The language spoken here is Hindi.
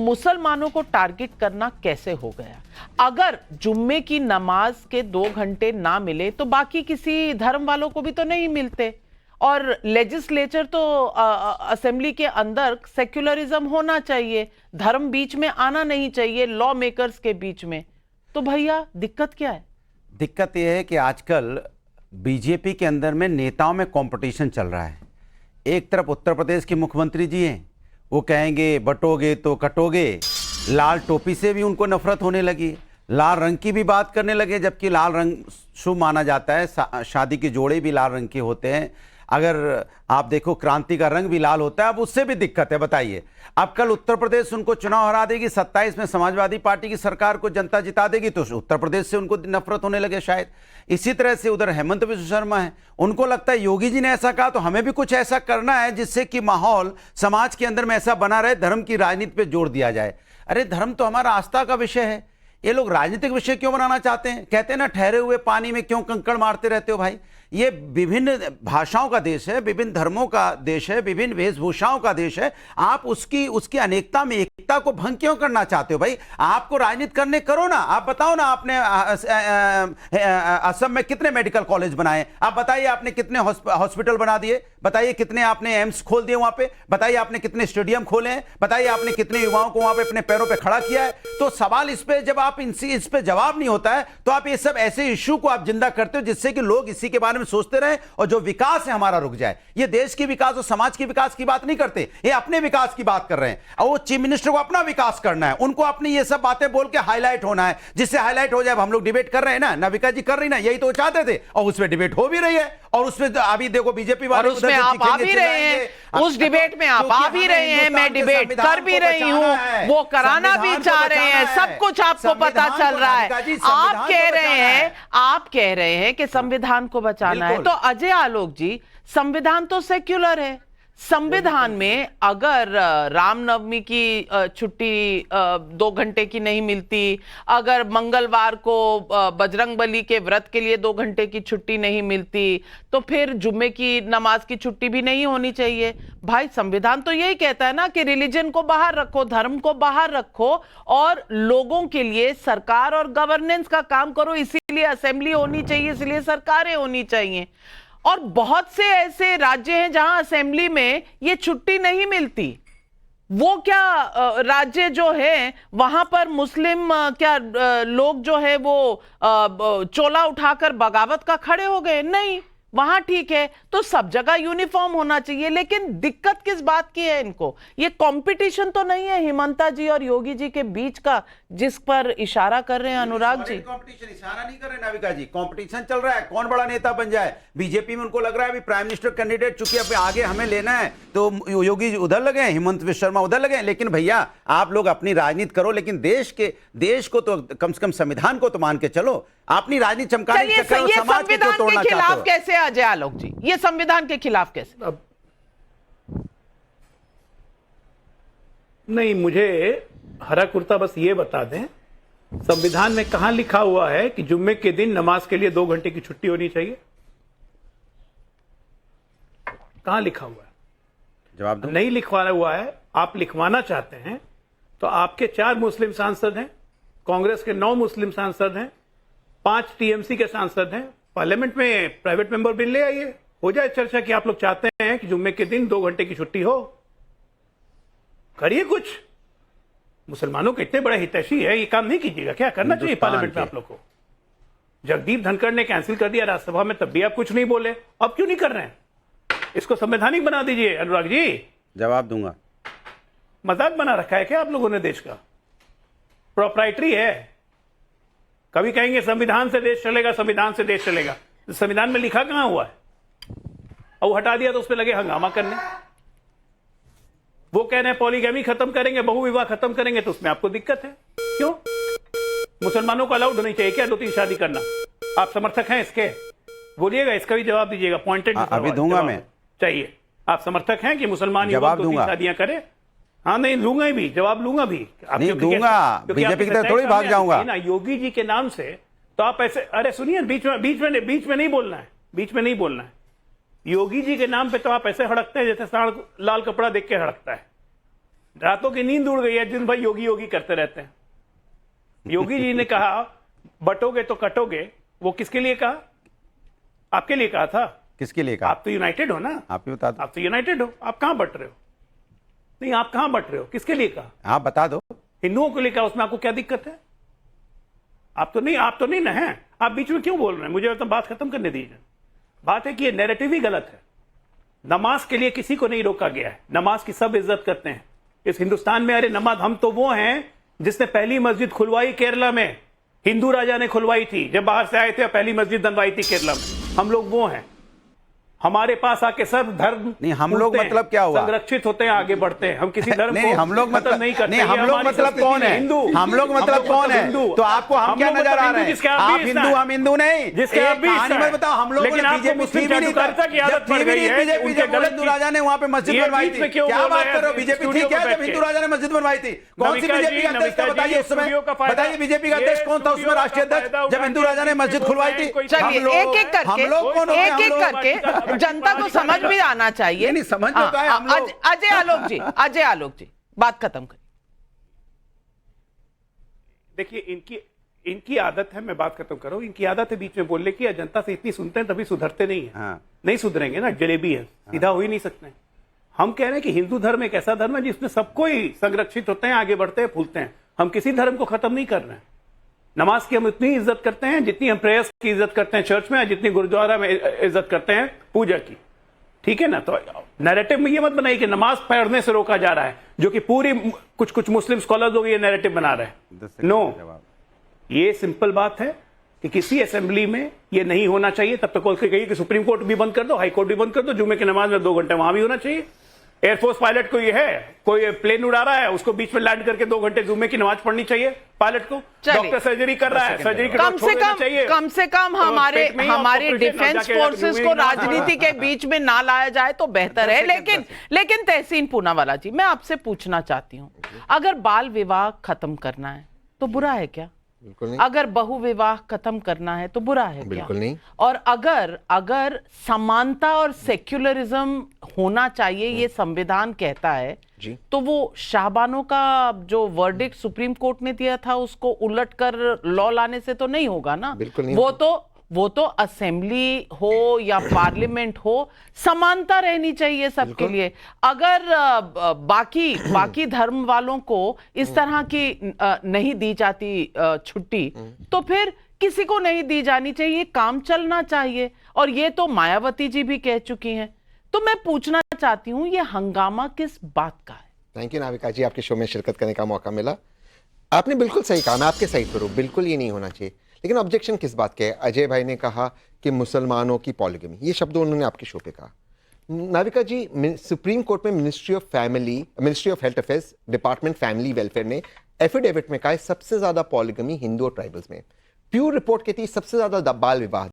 मुसलमानों को टारगेट करना कैसे हो गया? अगर जुम्मे की नमाज के 2 घंटे ना मिले तो बाकी किसी धर्म वालों को भी तो नहीं मिलते। और लेजिस्लेचर तो असेंबली के अंदर सेक्युलरिज्म होना चाहिए, धर्म बीच में आना नहीं चाहिए लॉ मेकर्स के बीच में। तो भैया दिक्कत क्या है? दिक्कत यह है कि आजकल बीजेपी के अंदर में नेताओं में कंपटीशन चल रहा है। एक तरफ उत्तर प्रदेश के मुख्यमंत्री जी हैं, वो कहेंगे बटोगे तो कटोगे, लाल टोपी से भी उनको नफरत होने लगी, लाल रंग की भी बात करने लगे, जबकि लाल रंग शुभ माना जाता है, शादी के जोड़े भी लाल रंग के होते हैं। अगर आप देखो क्रांति का रंग भी लाल होता है, अब उससे भी दिक्कत है। बताइए, अब कल उत्तर प्रदेश उनको चुनाव हरा देगी, 27 में समाजवादी पार्टी की सरकार को जनता जिता देगी, तो उत्तर प्रदेश से उनको नफरत होने लगे शायद। इसी तरह से उधर हेमंत बिस्वा शर्मा है, उनको लगता है योगी जी ने ऐसा कहा तो हमें भी कुछ ऐसा करना है जिससे कि माहौल समाज के अंदर में ऐसा बना रहे, धर्म की राजनीति पे जोर दिया जाए। अरे धर्म तो हमारा आस्था का विषय है, ये लोग राजनीतिक विषय क्यों बनाना चाहते हैं? कहते हैं ना, ठहरे हुए पानी में क्यों कंकड़ मारते रहते हो भाई? ये विभिन्न भाषाओं का देश है, विभिन्न धर्मों का देश है, विभिन्न वेशभूषाओं का देश है। आप उसकी अनेकता में एकता को भंग क्यों करना चाहते हो भाई? आपको राजनीति करने करो ना। आप बताओ ना, आपने असम में कितने मेडिकल कॉलेज बनाए? आप बताइए, आपने कितने हॉस्पिटल बना दिए? बताइए कितने आपने एम्स खोल दिए वहां पे? बताइए आपने कितने स्टेडियम खोले हैं? बताइए आपने कितने युवाओं को वहां पे अपने पैरों पे खड़ा किया है? तो सवाल इस पे, जब आप इस पे जवाब नहीं होता है तो आप ये सब ऐसे इश्यू को आप जिंदा करते हो जिससे कि लोग इसी के बारे में सोचते रहे और जो विकास है हमारा रुक जाए। ये देश की विकास और समाज की विकास की बात नहीं करते, ये अपने विकास की बात कर रहे हैं। और वो चीफ मिनिस्टर को अपना विकास करना है, उनको अपनी ये सब बातें बोल के हाईलाइट होना है, जिससे हाईलाइट हो जाए। हम लोग डिबेट कर रहे हैं ना, नाविका जी कर रही ना, यही तो चाहते थे, और उसमें डिबेट हो भी रही है। और उसमें अभी देखो बीजेपी वाले उसमें आप आ भी रहे हैं, उस डिबेट में आप आ भी रहे हैं, मैं डिबेट कर भी रही हूं, वो कराना भी चाह रहे हैं, सब कुछ आपको पता चल रहा है। आप कह रहे हैं कि संविधान को बचाना है, तो अजय आलोक जी, संविधान तो सेक्युलर है। संविधान में अगर रामनवमी की छुट्टी 2 घंटे की नहीं मिलती, अगर मंगलवार को बजरंगबली के व्रत के लिए 2 घंटे की छुट्टी नहीं मिलती, तो फिर जुम्मे की नमाज की छुट्टी भी नहीं होनी चाहिए। भाई संविधान तो यही कहता है ना कि रिलीजन को बाहर रखो, धर्म को बाहर रखो और लोगों के लिए सरकार और गवर्नेंस का काम करो। इसीलिए असेंबली होनी चाहिए, इसलिए सरकारें होनी चाहिए। और बहुत से ऐसे राज्य हैं जहां असेंबली में ये छुट्टी नहीं मिलती। वो क्या राज्य जो है वहां पर मुस्लिम क्या लोग जो है वो चोला उठाकर बगावत का खड़े हो गए? नहीं, वहां ठीक है। तो सब जगह यूनिफॉर्म होना चाहिए। लेकिन दिक्कत किस बात की है इनको? ये कंपटीशन तो नहीं है हिमंता जी और योगी जी के बीच का, जिस पर इशारा कर रहे हैं अनुराग जी? कंपटीशन इशारा नहीं कर रहे नाविका जी, कंपटीशन चल रहा है, कौन बड़ा नेता बन जाए। बीजेपी में उनको लग रहा है अभी प्राइम मिनिस्टर कैंडिडेट चूंकि अब आगे हमें लेना है, तो योगी जी उधर लगे, हेमंत बिस्वा शर्मा उधर लगे। लेकिन भैया आप लोग अपनी राजनीति करो, लेकिन देश को तो कम से कम संविधान को तो मान के चलो। अपनी राजनीति चमकाने के चक्कर में समाज को तोड़ना चाहते हो। खिलाफ कैसे अजय आलोक जी? ये संविधान के खिलाफ कैसे? अब नहीं, मुझे हरा कुर्ता बस ये बता दें, संविधान में कहां लिखा हुआ है कि जुम्मे के दिन नमाज के लिए 2 घंटे की छुट्टी होनी चाहिए? कहां लिखा हुआ है? जवाब दो। नहीं लिखवाना हुआ है। आप लिखवाना चाहते हैं तो आपके 4 मुस्लिम सांसद हैं, कांग्रेस के 9 मुस्लिम सांसद हैं, 5 टीएमसी के सांसद हैं। पार्लियामेंट में प्राइवेट मेंबर बिल ले आइए, हो जाए चर्चा कि आप लोग चाहते हैं कि जुम्मे के दिन 2 घंटे की छुट्टी हो। करिए कुछ। मुसलमानों के इतने बड़े हितैषी है, ये काम नहीं कीजिएगा क्या? करना चाहिए पार्लियामेंट में आप लोग को। जगदीप धनखड़ ने कैंसिल कर दिया राज्यसभा में, तब भी आप कुछ नहीं बोले, अब क्यों नहीं कर रहे हैं? इसको संवैधानिक बना दीजिए अनुराग जी। जवाब दूंगा। मजाक बना रखा है क्या आप लोगों ने? देश का प्रोप्राइटरी है। कभी कहेंगे संविधान से देश चलेगा, संविधान से देश चलेगा। संविधान में लिखा कहां हुआ है? और वो हटा दिया तो उस पर लगे हंगामा करने। वो कह रहे हैं पॉलीगैमी खत्म करेंगे, बहुविवाह खत्म करेंगे, तो उसमें आपको दिक्कत है। क्यों? मुसलमानों को अलाउड होनी चाहिए क्या 2-3 शादी करना? आप समर्थक हैं इसके? बोलिएगा, इसका भी जवाब दीजिएगा। पॉइंटेड अभी दूंगा मैं। चाहिए। आप समर्थक हैं कि मुसलमान युवक 2-3 शादियां करें? हाँ, नहीं लूंगा भी, जवाब लूंगा भी। नहीं दूंगा, बीजेपी की तरफ थोड़ी भाग जाऊंगा ना योगी जी के नाम से। तो आप ऐसे, अरे सुनिए, बीच में नहीं बोलना है, बीच में नहीं बोलना है। योगी जी के नाम पे तो आप ऐसे हड़कते हैं जैसे सांड लाल कपड़ा देख के हड़कता है। रातों की नींद उड़ गई है, दिन भर योगी योगी करते रहते हैं। योगी जी ने कहा बटोगे तो कटोगे, वो किसके लिए कहा? आपके लिए कहा था। किसके लिए कहा? आप तो यूनाइटेड हो ना, आप ही बता दो। आप तो यूनाइटेड हो, आप कहां बट रहे हो? नहीं, आप कहां बट रहे हो? किसके लिए कहा? आप बता दो। हिंदुओं को लिए कहा, उसमें आपको क्या दिक्कत है? आप तो नहीं ना हैं। आप बीच में क्यों बोल रहे हैं? मुझे तो बात खत्म करने दीजिए। बात है कि ये नैरेटिव ही गलत है। नमाज के लिए किसी को नहीं रोका गया है, नमाज की सब इज्जत करते हैं इस हिंदुस्तान में। अरे नमाज, हम तो वो हैं जिसने पहली मस्जिद खुलवाई केरला में, हिंदू राजा ने खुलवाई थी, जब बाहर से आए थे पहली मस्जिद बनवाई थी केरला में। हम लोग वो हैं। हमारे पास आके सब धर्म नहीं, हम लोग मतलब क्या हुआ? संरक्षित होते हैं, आगे बढ़ते हैं। हम किसी धर्म नहीं, को हम लोग मतलब नहीं करते। नहीं, हम लोग मतलब कौन है? हिंदू, हम लोग मतलब कौन है? तो आपको हम क्या नजर आ रहे हैं? आप हिंदू, हम हिंदू नहीं। जिसके आप भी कहानी मत बताओ। हम लोगों ने बीजेपी थी भी नहीं, बीजेपी जब हिंदू राजा ने वहां पे मस्जिद बनवाई थी। क्या बात कर रहे हो? बीजेपी थी क्या जब हिंदू राजा ने मस्जिद बनवाई थी? कौन सी बीजेपी का अध्यक्ष था बताइए उस समय? बताइए बीजेपी का अध्यक्ष कौन था उसमें, राष्ट्रीय अध्यक्ष, जब हिंदू राजा ने मस्जिद खुलवाई थी? चलिए एक एक करके जनता को समझ भी आना चाहिए। नहीं, समझ लो क्या है हम लोग। अजय आलोक जी बात खत्म करिए। देखिए, इनकी आदत है, मैं बात खत्म करूं, इनकी आदत है बीच में बोलने की। जनता से इतनी सुनते हैं तभी सुधरते नहीं है। हाँ। नहीं सुधरेंगे ना, जलेबी है, सीधा हो ही नहीं सकते। हम कह रहे हैं कि हिंदू धर्म एक ऐसा धर्म है जिसमें सबको ही संरक्षित होते हैं, आगे बढ़ते हैं, फूलते हैं। हम किसी धर्म को खत्म नहीं कर रहे हैं। नमाज की हम उतनी इज्जत करते हैं जितनी हम प्रेयर्स की इज्जत करते हैं चर्च में, जितनी गुरुद्वारा में इज्जत करते हैं पूजा की। ठीक है ना? तो नैरेटिव में ये मत बनाइए कि नमाज पढ़ने से रोका जा रहा है, जो कि पूरी कुछ मुस्लिम स्कॉलर्स लोग ये नैरेटिव बना रहे हैं। नो, ये सिंपल बात है कि किसी असेंबली में ये नहीं होना चाहिए। तब तक कहिए कि सुप्रीम कोर्ट भी बंद कर दो, हाई कोर्ट भी बंद कर दो, जुम्मे की नमाज में 2 घंटे वहां भी होना चाहिए। एयरफोर्स पायलट को ये है, कोई प्लेन उड़ा रहा है, उसको बीच में लैंड करके 2 घंटे जुम्मे की नमाज पढ़नी चाहिए पायलट को। डॉक्टर सर्जरी कर रहा है, सर्जरी कम से कम हमारे डिफेंस फोर्सेस को राजनीति के बीच में ना लाया जाए तो बेहतर है। लेकिन तहसीन पूनावाला जी, मैं आपसे पूछना चाहती हूँ, अगर बाल विवाह खत्म करना है तो बुरा है क्या? बिल्कुल नहीं। अगर बहु विवाह खत्म करना है तो बुरा है क्या? बिल्कुल नहीं। और अगर समानता और सेक्युलरिज्म होना चाहिए, ये संविधान कहता है जी। तो वो शाहबानो का जो वर्डिक्ट सुप्रीम कोर्ट ने दिया था उसको उलटकर लॉ लाने से तो नहीं होगा ना। बिल्कुल नहीं। वो तो असेंबली हो या पार्लियामेंट हो, समानता रहनी चाहिए सबके लिए। अगर बाकी धर्म वालों को इस तरह की नहीं दी जाती छुट्टी, तो फिर किसी को नहीं दी जानी चाहिए, काम चलना चाहिए। और ये तो मायावती जी भी कह चुकी हैं। तो मैं पूछना चाहती हूं, ये हंगामा किस बात का है? थैंक यू नाविका जी, आपके शो में शिरकत करने का मौका मिला। आपने बिल्कुल सही कहा, मैं आपके साइड पर हूं, बिल्कुल ये नहीं होना चाहिए। लेकिन ऑब्जेक्शन किस बात के है? अजय भाई ने कहा कि मुसलमानों की पॉलीगमी, ये शब्द उन्होंने आपके शो पे कहा। नाविका जी, सुप्रीम कोर्ट में ministry of health affairs department family welfare ने एफिडेविट में कहा है सबसे ज्यादा पॉलीगमी हिंदू और ट्राइबल्स में। प्यू रिपोर्ट कहती है सबसे ज्यादा बाल विवाह